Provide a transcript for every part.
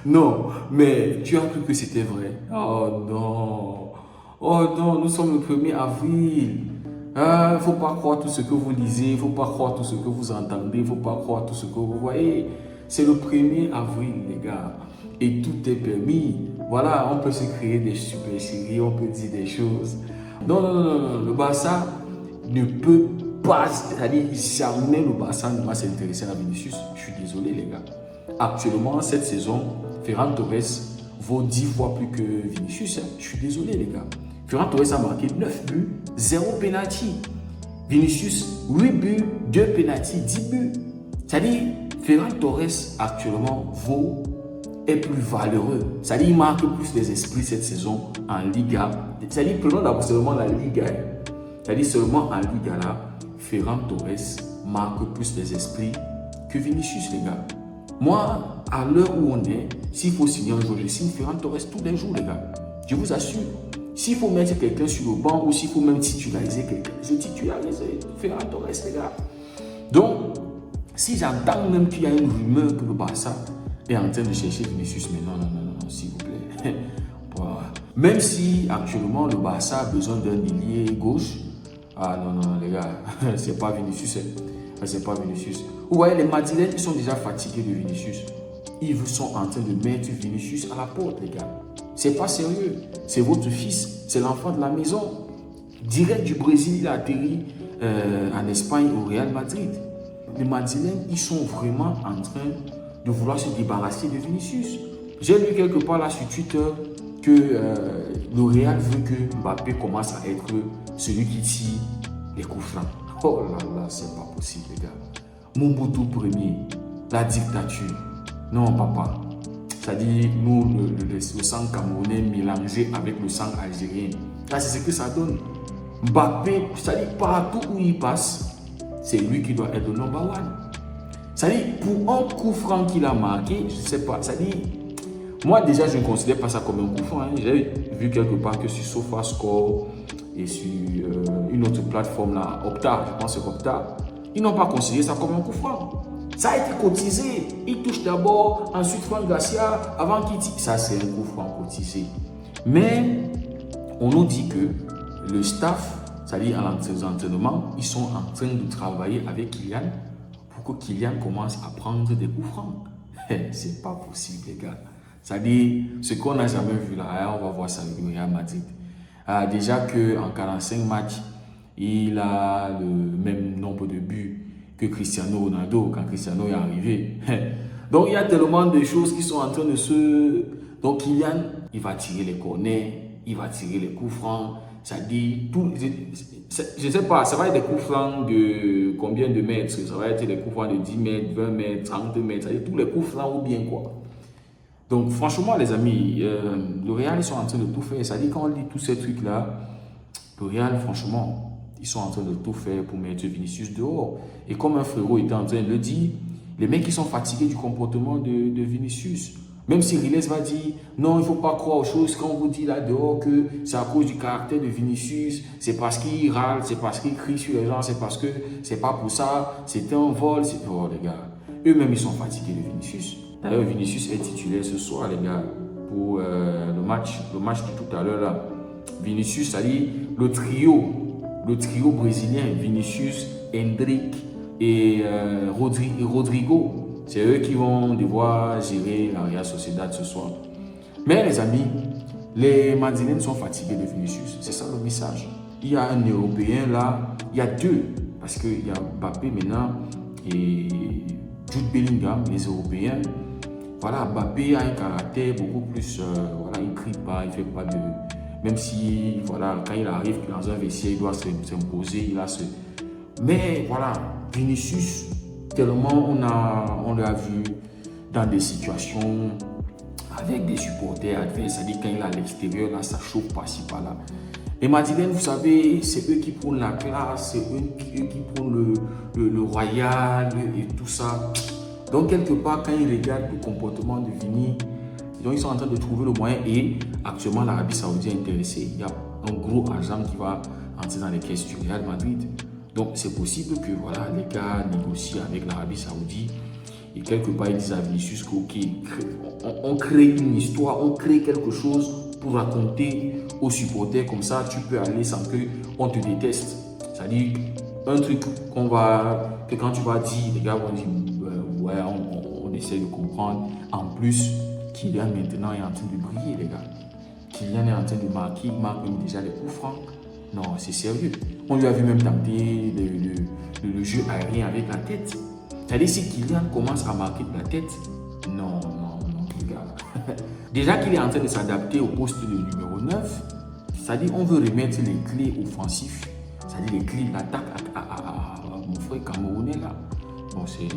Non, mais tu as cru que c'était vrai. Oh non. Oh non, nous sommes le 1er avril. Il ne faut pas croire tout ce que vous lisez, il ne faut pas croire tout ce que vous entendez, il ne faut pas croire tout ce que vous voyez. C'est le 1er avril, les gars. Et tout est permis. Voilà, on peut se créer des super séries, on peut dire des choses. Non, non, non, non, non. Le Barça ne peut pas, c'est-à-dire jamais le Barça ne va s'intéresser à Vinicius. Je suis désolé, les gars. Actuellement, cette saison, Ferran Torres vaut 10 fois plus que Vinicius. Je suis désolé, les gars. Ferran Torres a marqué 9 buts, 0 penalty. Vinicius, 8 buts, 2 penalty, 10 buts. C'est-à-dire, Ferran Torres actuellement est plus valeureux. C'est-à-dire, il marque plus les esprits cette saison en Liga. C'est-à-dire, prenons d'abord seulement la Liga. C'est-à-dire, seulement en Liga là, Ferran Torres marque plus les esprits que Vinicius, les gars. Moi, à l'heure où on est, s'il faut signer un jour, je signe Ferran Torres tous les jours, les gars. Je vous assure. S'il faut mettre quelqu'un sur le banc ou s'il faut même titulariser quelqu'un, je titularise Ferran Torres, les gars. Donc, si j'entends même qu'il y a une rumeur que le Barça est en train de chercher Vinicius, mais non, non, non, non, s'il vous plaît. Même si actuellement le Barça a besoin d'un ailier gauche, ah non, non, les gars, c'est pas Vinicius, c'est pas Vinicius. Vous voyez, les Madrilènes, ils sont déjà fatigués de Vinicius. Ils sont en train de mettre Vinicius à la porte, les gars. C'est pas sérieux. C'est votre fils, c'est l'enfant de la maison. Direct du Brésil, il a atterri en Espagne au Real Madrid. Les Madrilènes, ils sont vraiment en train de vouloir se débarrasser de Vinicius. J'ai lu quelque part là sur Twitter que le Real veut que Mbappé commence à être celui qui tire les coups francs. Oh là là, c'est pas possible, les gars. Mobutu premier, la dictature. Non, papa. C'est-à-dire, nous, le sang camerounais mélangé avec le sang algérien. Là, c'est ce que ça donne. Mbappé, c'est-à-dire, partout où il passe, c'est lui qui doit être le number one. C'est-à-dire, pour un coup franc qu'il a marqué, je ne sais pas. C'est-à-dire, moi, déjà, je ne considère pas ça comme un coup franc. Hein. J'ai vu quelque part que sur SofaScore et sur une autre plateforme, là, Opta, je pense que c'est Opta, ils n'ont pas considéré ça comme un coup franc. Ça a été cotisé. Il touche d'abord, ensuite Franck Garcia, avant qu'il tire. Ça, c'est un coup franc cotisé. Mais on nous dit que le staff, c'est-à-dire à l'entraînement, ils sont en train de travailler avec Kylian pour que Kylian commence à prendre des coups francs. C'est pas possible, les gars. C'est-à-dire, ce qu'on n'a jamais vu là, on va voir ça avec le Real Madrid. Déjà qu'en 45 matchs, il a le même nombre de buts que Cristiano Ronaldo quand Cristiano est arrivé. Donc il y a tellement de choses qui sont en train de se... Donc Kylian, il va tirer les corners, il va tirer les coups francs. Ça dit, je ne sais pas, ça va être des coups francs de combien de mètres? Ça va être des coups francs de 10 mètres, 20 mètres, 30 mètres. Ça dit tous les coups francs ou bien quoi. Donc franchement les amis, le Real ils sont en train de tout faire. Ça dit quand on lit tous ces trucs là, le Real franchement, ils sont en train de tout faire pour mettre Vinicius dehors. Et comme un frérot était en train de le dire, les mecs ils sont fatigués du comportement de Vinicius. Même si Riles va dire non, il ne faut pas croire aux choses quand on vous dit là dehors que c'est à cause du caractère de Vinicius, c'est parce qu'il râle, c'est parce qu'il crie sur les gens, c'est parce que c'est pas pour ça, c'était un vol. Oh les gars, eux-mêmes ils sont fatigués de Vinicius. D'ailleurs, Vinicius est titulaire ce soir, les gars, pour le match de tout à l'heure là. Vinicius, c'est-à-dire le trio brésilien, Vinicius, Endrick et Rodrigo. C'est eux qui vont devoir gérer la Real Sociedad ce soir. Mais les amis, les Madrilènes sont fatigués de Vinicius. C'est ça le message. Il y a un Européen là, il y a deux. Parce qu'il y a Mbappé maintenant et Jude Bellingham, les Européens. Voilà, Mbappé a un caractère beaucoup plus... voilà, il ne crie pas, il ne fait pas de... Même si, voilà, quand il arrive dans un vestiaire, il doit s'imposer, il a ce... Mais voilà, Vinicius, tellement on l'a vu dans des situations avec des supporters adverses, c'est-à-dire quand il est à l'extérieur, là, ça chauffe par-ci, par-là. Les Madrilènes, vous savez, c'est eux qui prennent la classe, c'est eux qui prennent le royal et tout ça. Donc, quelque part, quand ils regardent le comportement de Vini, donc ils sont en train de trouver le moyen et actuellement, l'Arabie Saoudite est intéressée. Il y a un gros argent qui va entrer dans les caisses du Real Madrid. Donc, c'est possible que voilà, les gars négocient avec l'Arabie Saoudite Et quelque part, ils disent à Vinicius que, ok, on crée une histoire, on crée quelque chose pour raconter aux supporters. Comme ça, tu peux aller sans qu'on te déteste. C'est-à-dire, un truc que quand tu vas dire, les gars vont dire, ouais, on essaie de comprendre. En plus, Kylian maintenant est en train de briller, les gars. Kylian est en train de marquer, il marque même déjà les coups francs. Non, c'est sérieux. On lui a vu même tenter le jeu aérien avec la tête. C'est-à-dire, si Kylian commence à marquer de la tête, non, les gars. Déjà qu'il est en train de s'adapter au poste de numéro 9, c'est-à-dire, on veut remettre les clés offensives, c'est-à-dire les clés d'attaque à mon frère camerounais là. Bon, c'est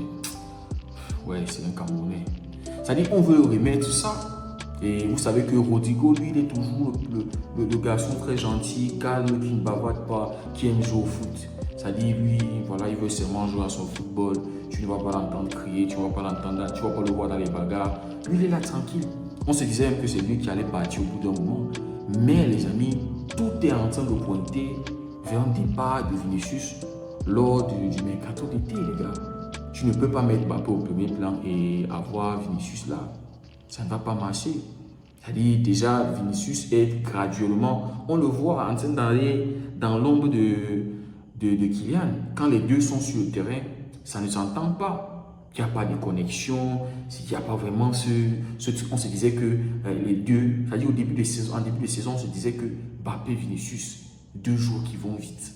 un Camerounais. C'est-à-dire, on veut remettre ça. Et vous savez que Rodrigo, lui, il est toujours le garçon très gentil, calme, qui ne bavarde pas, qui aime jouer au foot. C'est-à-dire, lui, voilà, il veut seulement jouer à son football. Tu ne vas pas l'entendre crier, tu ne vas pas l'entendre, tu ne vas pas le voir dans les bagarres. Lui, il est là tranquille. On se disait même que c'est lui qui allait partir au bout d'un moment. Mais les amis, tout est en train de pointer vers un départ de Vinicius lors du mercato d'été, les gars. Tu ne peux pas mettre Mbappé au premier plan et avoir Vinicius là. Ça ne va pas marcher. C'est-à-dire, déjà, Vinicius est graduellement, on le voit en train d'aller dans l'ombre de Kylian. Quand les deux sont sur le terrain, ça ne s'entend pas. Il n'y a pas de connexion, il n'y a pas vraiment ce truc. On se disait que les deux, c'est-à-dire en début de saison, on se disait que Mbappé et Vinicius, 2 jours qui vont vite.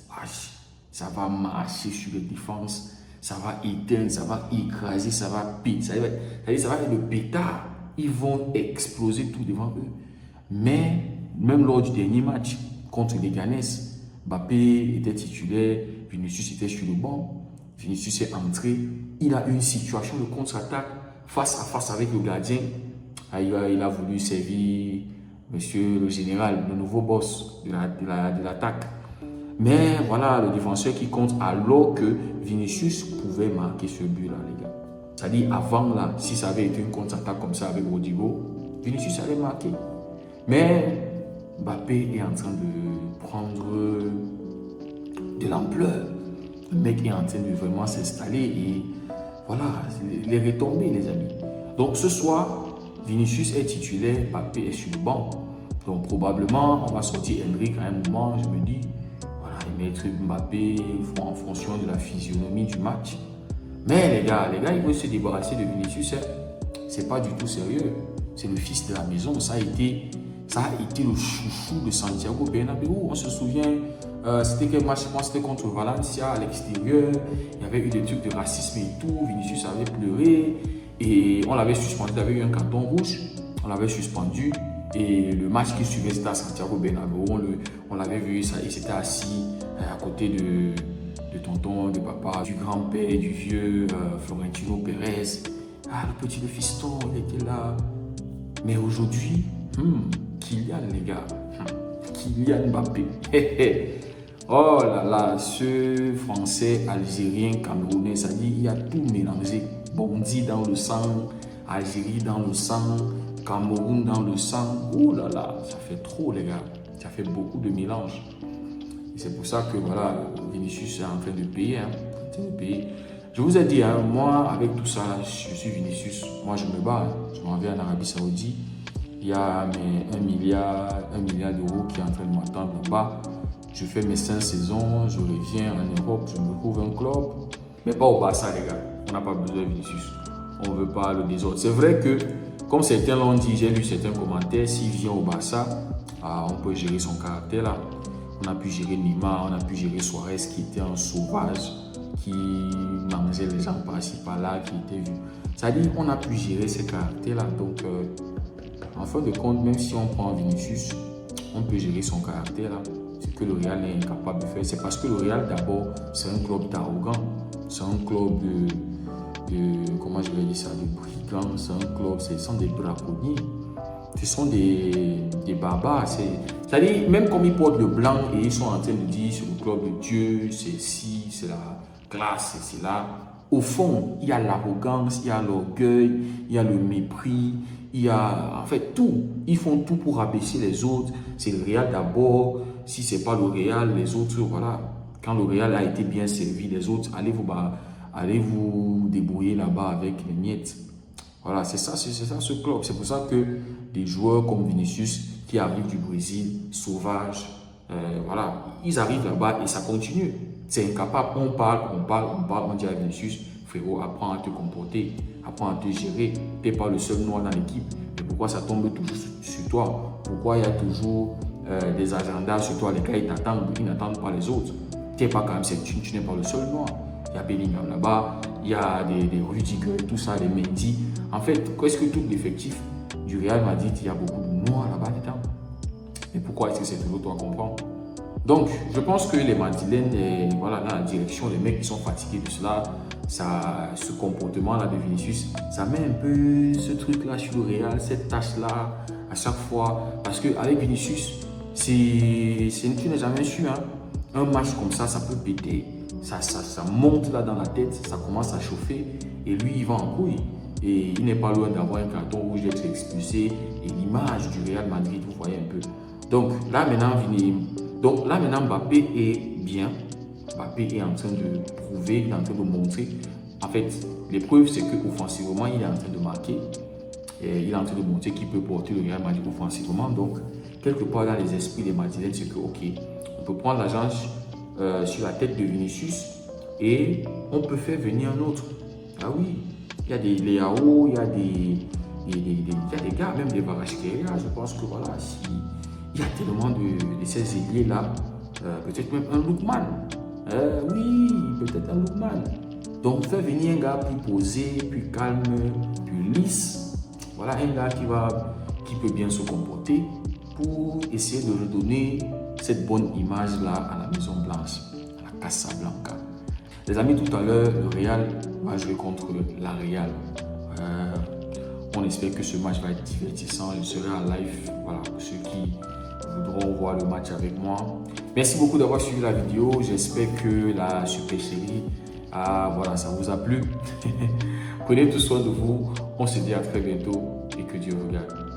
Ça va marcher sur les défenses, ça va éteindre, ça va écraser, ça va péter. Ça va être le pétard. Ils vont exploser tout devant eux. Mais même lors du dernier match contre les Ghanais, Mbappé était titulaire, Vinicius était sur le banc. Vinicius est entré, il a eu une situation de contre-attaque face à face avec le gardien. Il a voulu servir monsieur le général, le nouveau boss de l'attaque. Mais voilà, le défenseur qui compte alors que Vinicius pouvait marquer ce but-là, les gars. C'est-à-dire, avant là, si ça avait été une contre-attaque comme ça avec Rodrigo, Vinicius allait marquer. Mais Mbappé est en train de prendre de l'ampleur. Le mec est en train de vraiment s'installer et voilà, les retombées, les amis. Donc ce soir, Vinicius est titulaire, Mbappé est sur le banc. Donc probablement, on va sortir Henrik à un moment, je me dis, voilà, et mettre Mbappé en fonction de la physionomie du match. Mais les gars, ils veulent se débarrasser de Vinicius. C'est pas du tout sérieux. C'est le fils de la maison. Ça a été le chouchou de Santiago Bernabéu. On se souvient, c'était quel match? Je pense que c'était contre Valencia à l'extérieur. Il y avait eu des trucs de racisme et tout. Vinicius avait pleuré et on l'avait suspendu. Il avait eu un carton rouge. On l'avait suspendu. Et le match qui suivait, c'était à Santiago Bernabéu. On l'avait vu, il s'était assis à côté de tonton, de papa, du grand-père, du vieux Florentino Pérez. Le fiston, il était là. Mais aujourd'hui, Kylian, les gars. Kylian Mbappé. Oh là là, ce français, algérien, camerounais, ça dit, il y a tout mélangé. Bondy dans le sang, Algérie dans le sang, Cameroun dans le sang. Oh là là, ça fait trop, les gars. Ça fait beaucoup de mélange. C'est pour ça que voilà, Vinicius est en train de payer. Je vous ai dit, moi, avec tout ça, je suis Vinicius. Moi, je me bats. Je m'en vais en Arabie Saoudite. Il y a 1 milliard d'euros qui est en train de m'attendre là-bas. Je fais mes 5 saisons, je reviens en Europe, je me trouve un club. Mais pas au Barça, les gars. On n'a pas besoin de Vinicius. On ne veut pas le désordre. C'est vrai que, comme certains l'ont dit, j'ai lu certains commentaires, s'il vient au Barça, on peut gérer son caractère là. On a pu gérer Neymar, on a pu gérer Suarez qui était un sauvage, qui mangeait les gens par-ci par-là, qui était vu. C'est-à-dire qu'on a pu gérer ces caractères-là. Donc, en fin de compte, même si on prend Vinicius, on peut gérer son caractère-là. Ce que le Real est incapable de faire, c'est parce que le Real, d'abord, c'est un club d'arrogants. C'est un club comment je vais dire ça, de brigands. C'est un club, ce sont des braconniers. Ce sont des barbares. C'est-à-dire, même comme ils portent le blanc et ils sont en train de dire c'est le club de Dieu, c'est ci, c'est la classe, c'est là. Au fond, il y a l'arrogance, il y a l'orgueil, il y a le mépris, il y a en fait tout. Ils font tout pour rabaisser les autres. C'est le Real d'abord. Si ce n'est pas le Real, les autres, voilà. Quand le Real a été bien servi, les autres, allez vous allez vous débrouiller là-bas avec les miettes. Voilà, c'est ça ce club. C'est pour ça que des joueurs comme Vinicius qui arrivent du Brésil, sauvages, voilà, ils arrivent là-bas et ça continue. C'est incapable. On parle, on dit à Vinicius, frérot, apprends à te comporter, apprends à te gérer. Tu n'es pas le seul noir dans l'équipe. Mais pourquoi ça tombe toujours sur toi? Pourquoi il y a toujours des agendas sur toi? Les gars, ils n'attendent pas les autres. Tu n'es pas quand même, tu n'es pas le seul noir. Il y a Bellingham là-bas, il y a des Rudiger, tout ça, les Mendy. En fait, presque tout l'effectif du Real Madrid, il y a beaucoup de noirs là-bas dedans. Mais pourquoi est-ce que c'est toujours toi comprends? Donc, je pense que les Madrilènes, voilà, dans la direction, les mecs qui sont fatigués de cela, ce comportement-là de Vinicius, ça met un peu ce truc-là sur le Real, cette tâche-là, à chaque fois. Parce qu'avec Vinicius, tu n'es jamais sûr. Hein. Un match comme ça peut péter. Ça monte là dans la tête, ça commence à chauffer. Et lui, il va en couille. Et il n'est pas loin d'avoir un carton rouge, d'être expulsé. Et l'image du Real Madrid, vous voyez un peu. Donc là maintenant, Mbappé est bien. Mbappé est en train de prouver, il est en train de montrer. En fait, l'épreuve, c'est qu'offensivement, il est en train de marquer. Et il est en train de montrer qu'il peut porter le Real Madrid offensivement. Donc, quelque part dans les esprits des Madrilènes, c'est que, ok, on peut prendre l'argent sur la tête de Vinicius et on peut faire venir un autre. Ah oui, il y a des Leao, il y a des gars, même des Kvaratskhelia. Je pense que voilà, il y a tellement de ces ailiers-là, peut-être même un Lookman. Oui, peut-être un Lookman. Donc, faire venir un gars plus posé, plus calme, plus lisse. Voilà, un gars qui peut bien se comporter pour essayer de redonner cette bonne image-là à la Maison Blanche, à la Casablanca. Les amis, tout à l'heure, le Real va jouer contre la Real. On espère que ce match va être divertissant. Je serai en live, voilà, pour ceux qui voudront voir le match avec moi. Merci beaucoup d'avoir suivi la vidéo. J'espère que la super série, voilà, ça vous a plu. Prenez tout soin de vous. On se dit à très bientôt et que Dieu vous garde.